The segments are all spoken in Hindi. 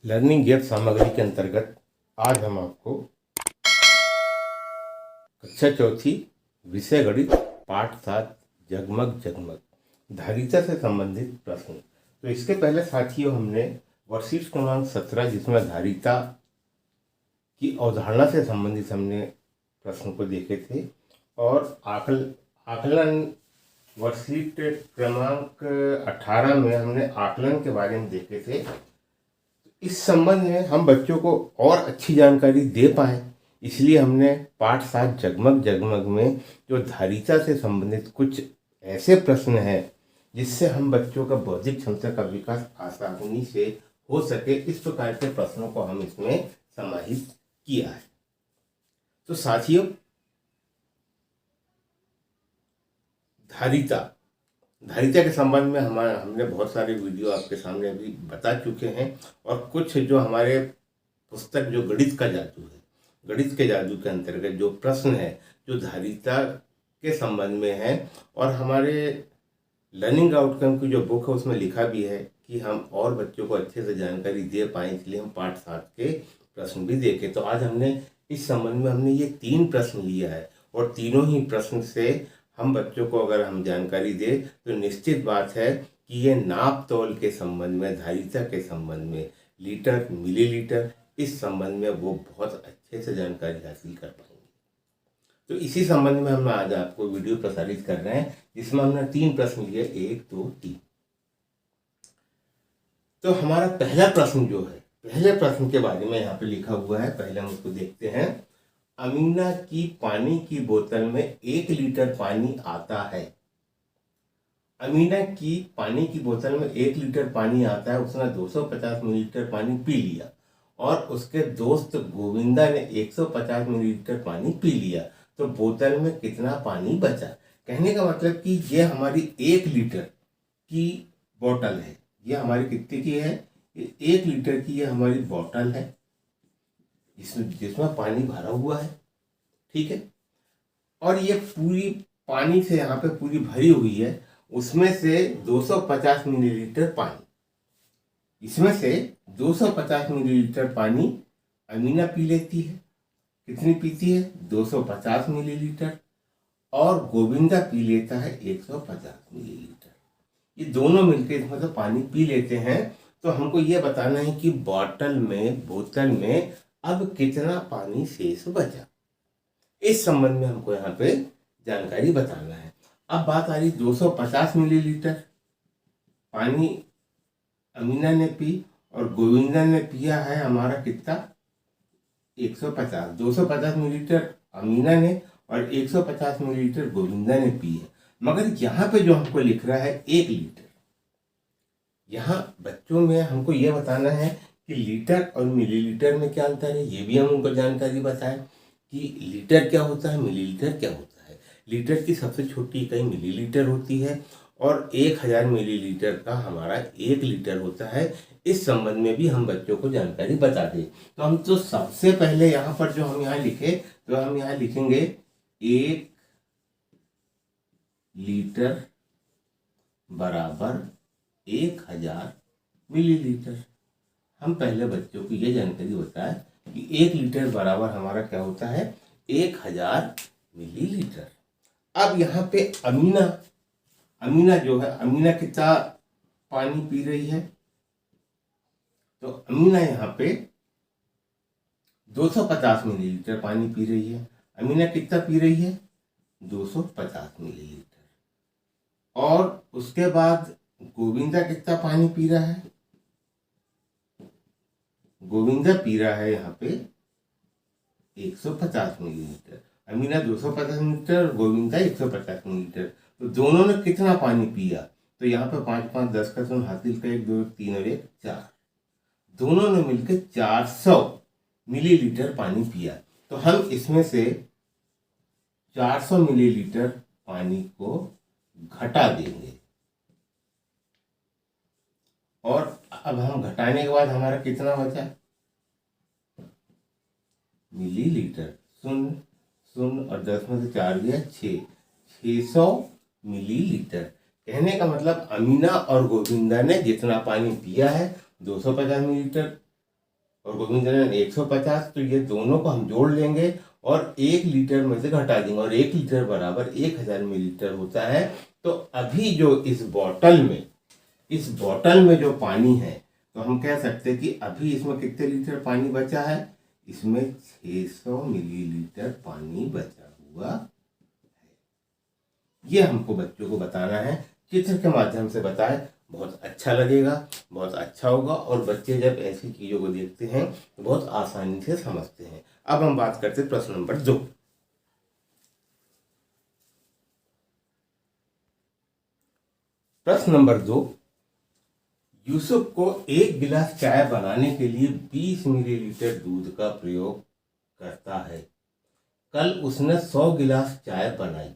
लर्निंग गैप सामग्री के अंतर्गत आज हम आपको कक्षा चौथी विषय गणित पाठ 7 जगमग जगमग धारिता से संबंधित प्रश्न। तो इसके पहले साथियों हमने वर्कशीट क्रमांक 17 जिसमें धारिता की अवधारणा से संबंधित हमने प्रश्न को देखे थे और आकलन वर्कशीट क्रमांक 18 में हमने आकलन के बारे में देखे थे। इस संबंध में हम बच्चों को और अच्छी जानकारी दे पाएँ इसलिए हमने पाठ 7 जगमग जगमग में जो धारिता से संबंधित कुछ ऐसे प्रश्न हैं जिससे हम बच्चों का बौद्धिक क्षमता का विकास आसानी से हो सके, इस प्रकार के प्रश्नों को हम इसमें समाहित किया है। तो साथियों, धारिता के संबंध में हमने बहुत सारे वीडियो आपके सामने अभी बता चुके हैं और कुछ जो हमारे पुस्तक जो गणित का जादू है, गणित के जादू के अंतर्गत जो प्रश्न है जो धारिता के संबंध में है और हमारे लर्निंग आउटकम की जो बुक है उसमें लिखा भी है कि हम और बच्चों को अच्छे से जानकारी दे पाएँ, इसलिए हम पाठ 7 के प्रश्न भी देखे। तो आज हमने इस संबंध में हमने ये 3 प्रश्न लिया है और तीनों ही प्रश्न से हम बच्चों को अगर हम जानकारी दें तो निश्चित बात है कि ये नाप तोल के संबंध में, धारिता के संबंध में, लीटर मिलीलीटर, इस संबंध में वो बहुत अच्छे से जानकारी हासिल कर पाएंगे। तो इसी संबंध में हम आज आपको वीडियो प्रसारित कर रहे हैं जिसमें हमने 3 प्रश्न लिए, 1, 2, 3। तो हमारा पहला प्रश्न जो है, पहले प्रश्न के बारे में यहाँ पे लिखा हुआ है, पहले हम उसको देखते हैं। अमीना की पानी की बोतल में 1 लीटर पानी आता है। अमीना की पानी की बोतल में 1 लीटर पानी आता है, उसने 250 मिलीलीटर पानी पी लिया और उसके दोस्त गोविंदा ने 150 मिलीलीटर पानी पी लिया, तो बोतल में कितना पानी बचा। कहने का मतलब कि ये हमारी 1 लीटर की बोतल है, ये हमारी कितने की है, 1 लीटर की ये हमारी बोतल है जिसमें पानी भरा हुआ है, ठीक है। और ये पूरी पानी से यहाँ पे पूरी भरी हुई है, उसमें से 250 मिलीलीटर पानी, इसमें से 250 मिलीलीटर पानी अमीना पी लेती है। कितनी पीती है, 250 मिलीलीटर, और गोविंदा पी लेता है 150 मिलीलीटर। ये दोनों मिलकर इसमें तो पानी पी लेते हैं। तो हमको ये बताना है कि बोतल में अब कितना पानी शेष बचा, इस संबंध में हमको यहाँ पे जानकारी बताना है। अब बात आ रही 250 मिलीलीटर पानी अमीना ने पी और गोविंदा ने पिया है हमारा कितना, 150। 250 मिलीलीटर अमीना ने और 150 मिलीलीटर गोविंदा ने पी है। मगर यहाँ पे जो हमको लिख रहा है 1 लीटर, यहाँ बच्चों में हमको ये बताना है कि लीटर और मिलीलीटर में क्या अंतर है, ये भी हम उनको जानकारी बताएं कि लीटर क्या होता है, मिलीलीटर क्या होता है। लीटर की सबसे छोटी इकाई मिलीलीटर होती है और 1000 मिलीलीटर का हमारा 1 लीटर होता है। इस संबंध में भी हम बच्चों को जानकारी बता दें। तो हम तो सबसे पहले यहाँ पर जो हम यहाँ लिखे, तो हम यहाँ लिखेंगे 1 लीटर बराबर 1000 मिलीलीटर। हम पहले बच्चों को ये जानकारी बताएं कि 1 लीटर बराबर हमारा क्या होता है, 1000 मिलीलीटर। अब यहाँ पे अमीना जो है, अमीना कितना पानी पी रही है, तो अमीना यहाँ पे 250 मिलीलीटर पानी पी रही है। अमीना कितना पी रही है, 250 मिलीलीटर। और उसके बाद गोविंदा कितना पानी पी रहा है, गोविंदा पी रहा है यहाँ पे 150 millilitre. Amina 250 millilitre, Govinda 150 millilitre. तो दोनों ने कितना पानी पिया, तो यहाँ पे 5 5 10 का सुन हासिल का 1 2 3 और 1 4, दोनों ने मिलकर 400 मिलीलीटर पानी पिया। तो हम इसमें से 400 मिलीलीटर पानी को घटा देंगे और अब हम घटाने के बाद हमारा कितना बचा, मिलीलीटर। 0 और 10 में से 4 गया 600 मिलीलीटर। कहने का मतलब अमीना और गोविंदा ने जितना पानी पिया है 250 मिलीलीटर और गोविंदनंदन 150, तो ये दोनों को हम जोड़ लेंगे और 1 लीटर में से घटा देंगे, और 1 लीटर बराबर 1000 मिलीलीटर होता है। तो अभी जो इस बॉटल में जो पानी है, तो हम कह सकते हैं कि अभी इसमें कितने लीटर पानी बचा है, इसमें 600 मिलीलीटर पानी बचा हुआ है। ये हमको बच्चों को बताना है, चित्र के माध्यम से बताएं, बहुत अच्छा लगेगा, बहुत अच्छा होगा, और बच्चे जब ऐसी चीजों को देखते हैं तो बहुत आसानी से समझते हैं। अब हम बात करते हैं प्रश्न नंबर 2। प्रश्न नंबर 2, यूसुफ को 1 गिलास चाय बनाने के लिए 20 मिलीलीटर दूध का प्रयोग करता है। कल उसने 100 गिलास चाय बनाई,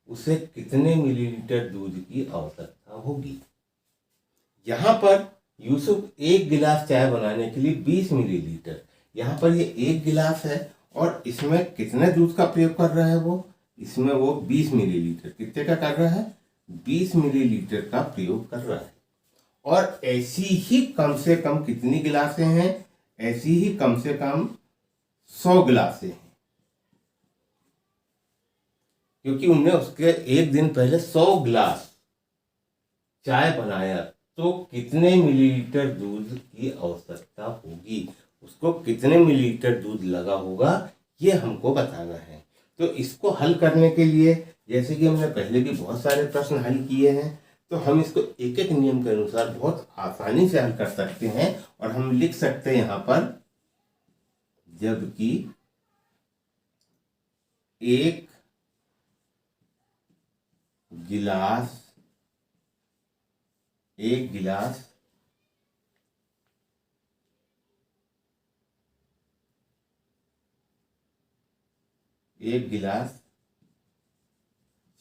उसे कितने मिलीलीटर दूध की आवश्यकता होगी। यहाँ पर यूसुफ 1 गिलास चाय बनाने के लिए 20 मिलीलीटर, यहाँ पर ये 1 गिलास है और इसमें कितने दूध का प्रयोग कर रहा है इसमें वो 20 मिलीलीटर, कितने का कर रहा है, 20 मिलीलीटर का प्रयोग कर रहा है। और ऐसी ही कम से कम कितनी गिलासें हैं, ऐसी ही कम से कम 100 गिलासें हैं, क्योंकि उनने उसके एक दिन पहले 100 गिलास चाय बनाया, तो कितने मिलीलीटर दूध की आवश्यकता होगी, उसको कितने मिलीलीटर दूध लगा होगा, ये हमको बताना है। तो इसको हल करने के लिए, जैसे कि हमने पहले भी बहुत सारे प्रश्न हल किए हैं, तो हम इसको एक एक नियम के अनुसार बहुत आसानी से हल कर सकते हैं। और हम लिख सकते हैं यहाँ पर, जबकि 1 गिलास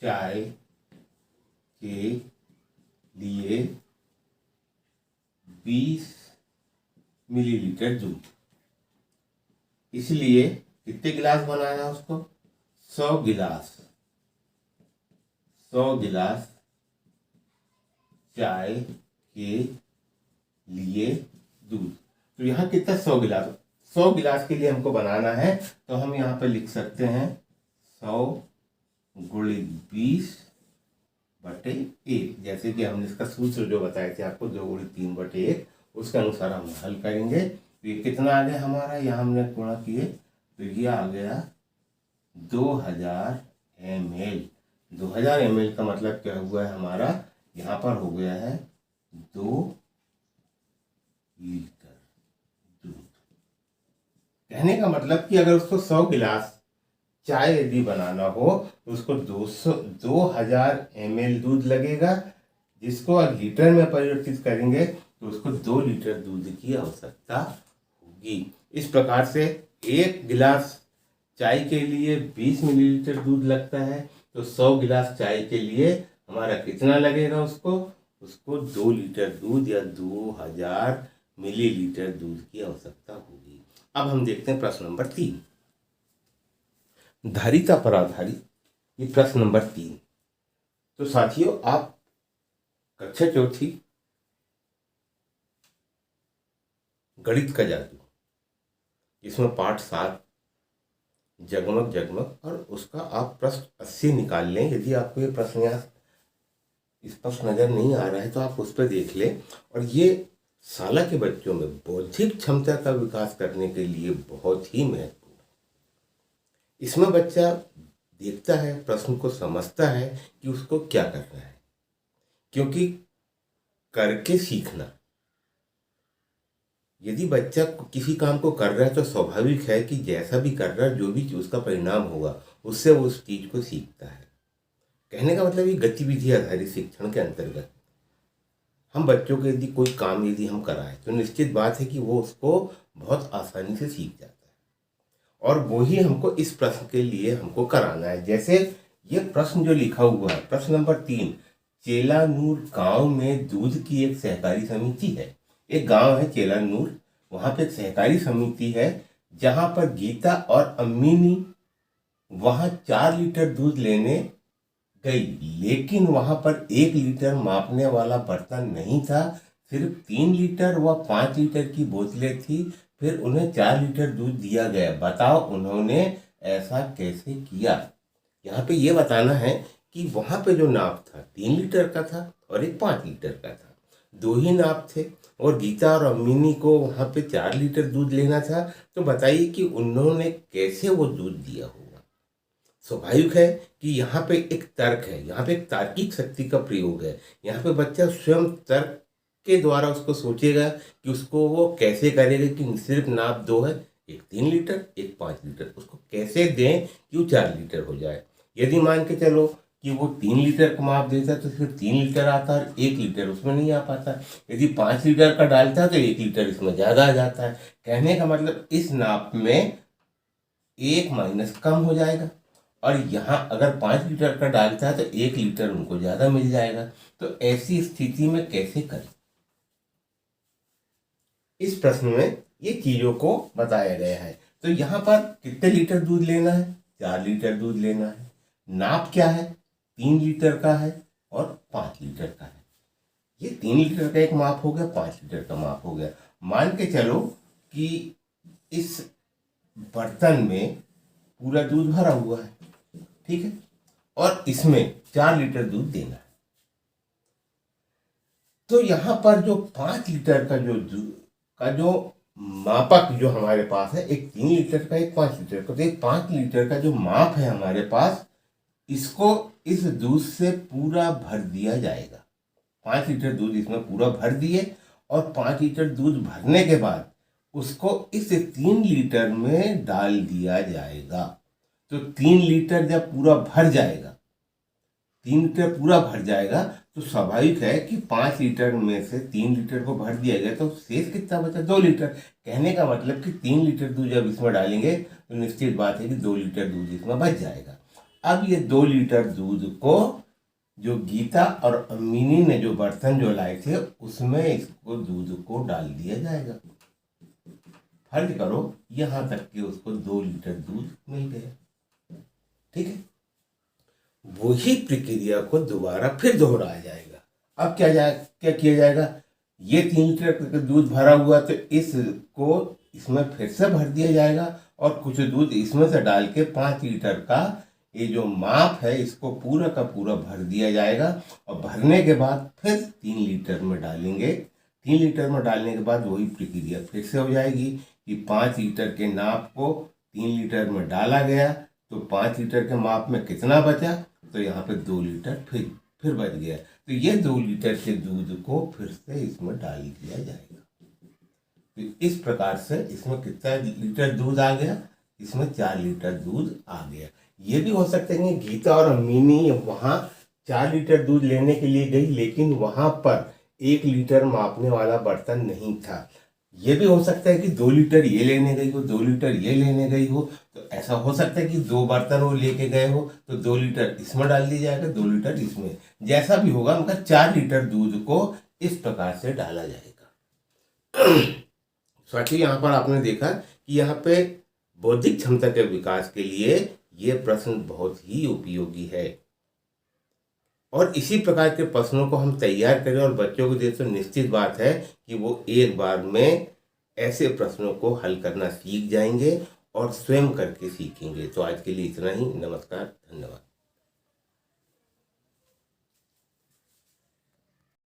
चाय के लिए 20 मिलीलीटर दूध, इसलिए कितने गिलास बनाना है उसको, 100 गिलास चाय के लिए दूध। तो यहाँ कितना, 100 गिलास के लिए हमको बनाना है, तो हम यहाँ पर लिख सकते हैं 100 गुणित 20/1, जैसे कि हमने इसका सूत्र जो बताए थे आपको, 2 गुणित 3/1, उसके अनुसार हम हल करेंगे। तो ये कितना आ गया हमारा, यहाँ हमने गुणा किए, तो ये आ गया 2000 ml। 2000 ml का मतलब क्या हुआ है हमारा, यहाँ पर हो गया है 2 लीटर दूध। कहने का मतलब कि अगर उसको 100 गिलास चाय यदि बनाना हो तो उसको 2000 ml दूध लगेगा, जिसको अगर लीटर में परिवर्तित करेंगे तो उसको 2 लीटर दूध की आवश्यकता होगी। इस प्रकार से 1 गिलास चाय के लिए 20 मिलीलीटर दूध लगता है, तो 100 गिलास चाय के लिए हमारा कितना लगेगा, उसको 2 लीटर दूध या 2000 मिलीलीटर दूध की आवश्यकता होगी। अब हम देखते हैं प्रश्न नंबर 3, धारिता पर आधारित ये प्रश्न नंबर 3। तो साथियों, आप कक्षा 4 गणित का जादू, इसमें पाठ 7 जगमग और उसका आप प्रश्न 80 निकाल लें। यदि आपको ये प्रश्न यहाँ स्पष्ट नजर नहीं आ रहा है तो आप उस पर देख लें। और ये शाला के बच्चों में बौद्धिक क्षमता का विकास करने के लिए बहुत ही महत्वपूर्ण है। इसमें बच्चा देखता है, प्रश्न को समझता है कि उसको क्या करना है, क्योंकि करके सीखना, यदि बच्चा किसी काम को कर रहा है तो स्वाभाविक है कि जैसा भी कर रहा है, जो भी उसका परिणाम होगा, उससे वो उस चीज को सीखता है। कहने का मतलब ये गतिविधि आधारित शिक्षण के अंतर्गत हम बच्चों को यदि कोई काम यदि हम कराएं तो निश्चित बात है कि वो उसको बहुत आसानी से सीख जाता है। और वो ही हमको इस प्रश्न के लिए हमको कराना है। जैसे ये प्रश्न जो लिखा हुआ है, प्रश्न नंबर 3, चेलानूर गांव में दूध की एक सहकारी समिति है। एक गांव है चेलानूर, वहां पे एक सहकारी समिति है, जहां पर गीता और अम्मीनी वहां 4 लीटर दूध लेने गई, लेकिन वहां पर 1 लीटर मापने वाला बर्तन नहीं था, सिर्फ 3 लीटर व 5 लीटर की बोतलें थी, फिर उन्हें 4 लीटर दूध दिया गया। बताओ उन्होंने ऐसा कैसे किया। यहाँ पे ये बताना है कि वहाँ पे जो नाप था 3 लीटर का था और एक 5 लीटर का था, दो ही नाप थे, और गीता और अम्मिनी को वहाँ पे 4 लीटर दूध लेना था। तो बताइए कि उन्होंने कैसे वो दूध दिया होगा। स्वाभाविक है कि यहाँ पे एक तर्क है, यहाँ पे एक तार्किक शक्ति का प्रयोग है। यहाँ पे बच्चा स्वयं तर्क के द्वारा उसको सोचेगा कि उसको वो कैसे करेगा कि सिर्फ नाप दो है, एक 3 लीटर एक 5 लीटर, उसको कैसे दें कि वो 4 लीटर हो जाए। यदि मान के चलो कि वो 3 लीटर का माप देता तो सिर्फ 3 लीटर आता और 1 लीटर उसमें नहीं आ पाता। यदि 5 लीटर का डालता तो 1 लीटर इसमें ज़्यादा आ जाता है। कहने का मतलब इस नाप में 1 - कम हो जाएगा, और यहाँ अगर 5 लीटर का डालता है तो 1 लीटर उनको ज़्यादा मिल जाएगा। तो ऐसी स्थिति में कैसे करें, इस प्रश्न में ये चीज़ों को बताया गया है। तो यहाँ पर कितने लीटर दूध लेना है, 4 लीटर दूध लेना है। नाप क्या है, 3 लीटर का है और 5 लीटर का है। ये 3 लीटर का एक माप हो गया, 5 लीटर का माप हो गया। मान के चलो कि इस बर्तन में पूरा दूध भरा हुआ है, ठीक है, और इसमें 4 लीटर दूध देना है। तो यहाँ पर जो 5 लीटर का जो मापक जो हमारे पास है, एक 3 लीटर का एक 5 लीटर का, तो एक 5 लीटर का जो माप है हमारे पास, इसको इस दूध से पूरा भर दिया जाएगा। 5 लीटर दूध इसमें पूरा भर दिए, और 5 लीटर दूध भरने के बाद उसको इस 3 लीटर में डाल दिया जाएगा। तो 3 लीटर जब पूरा भर जाएगा, 3 लीटर पूरा भर जाएगा, तो स्वाभाविक है कि 5 लीटर में से 3 लीटर को भर दिया गया, तो शेष कितना बचा, 2 लीटर। कहने का मतलब कि 3 लीटर दूध जब इसमें डालेंगे तो निश्चित बात है कि 2 लीटर दूध इसमें बच जाएगा। अब ये 2 लीटर दूध को जो गीता और अम्मिनी ने जो बर्तन जो लाए थे उसमें इसको दूध को डाल दिया जाएगा। फर्ज करो यहाँ तक कि उसको 2 लीटर दूध मिल गया, ठीक है। वही प्रक्रिया को दोबारा फिर दोहराया जाएगा। अब क्या किया जाएगा, ये 3 लीटर का दूध भरा हुआ तो इसको इसमें फिर से भर दिया जाएगा, और कुछ दूध इसमें से डाल के 5 लीटर का ये जो माप है इसको पूरा का पूरा भर दिया जाएगा। और भरने के बाद फिर 3 लीटर में डालेंगे। 3 लीटर में डालने के बाद वही प्रक्रिया फिर से हो जाएगी कि 5 लीटर के नाप को 3 लीटर में डाला गया, तो 5 लीटर के माप में कितना बचा, तो यहाँ पे 2 लीटर फिर बच गया। तो ये 2 लीटर के दूध को फिर से इसमें डाल दिया जाएगा। तो इस प्रकार से इसमें कितना लीटर दूध आ गया, इसमें 4 लीटर दूध आ गया। ये भी हो सकता है कि गीता और अम्मिनी वहाँ 4 लीटर दूध लेने के लिए गई, लेकिन वहाँ पर 1 लीटर मापने वाला बर्तन नहीं था। ये भी हो सकता है कि 2 लीटर ये लेने गई हो, 2 लीटर ये लेने गई हो। तो ऐसा हो सकता है कि 2 बर्तन वो लेके गए हो, तो 2 लीटर इसमें डाल दिया जाएगा, 2 लीटर इसमें, जैसा भी होगा उनका 4 लीटर दूध को इस प्रकार से डाला जाएगा। साथियों, यहाँ पर आपने देखा कि यहाँ पे बौद्धिक क्षमता के विकास के लिए ये प्रश्न बहुत ही उपयोगी है, और इसी प्रकार के प्रश्नों को हम तैयार करें और बच्चों को दें तो निश्चित बात है कि वो एक बार में ऐसे प्रश्नों को हल करना सीख जाएंगे और स्वयं करके सीखेंगे। तो आज के लिए इतना ही। नमस्कार, धन्यवाद।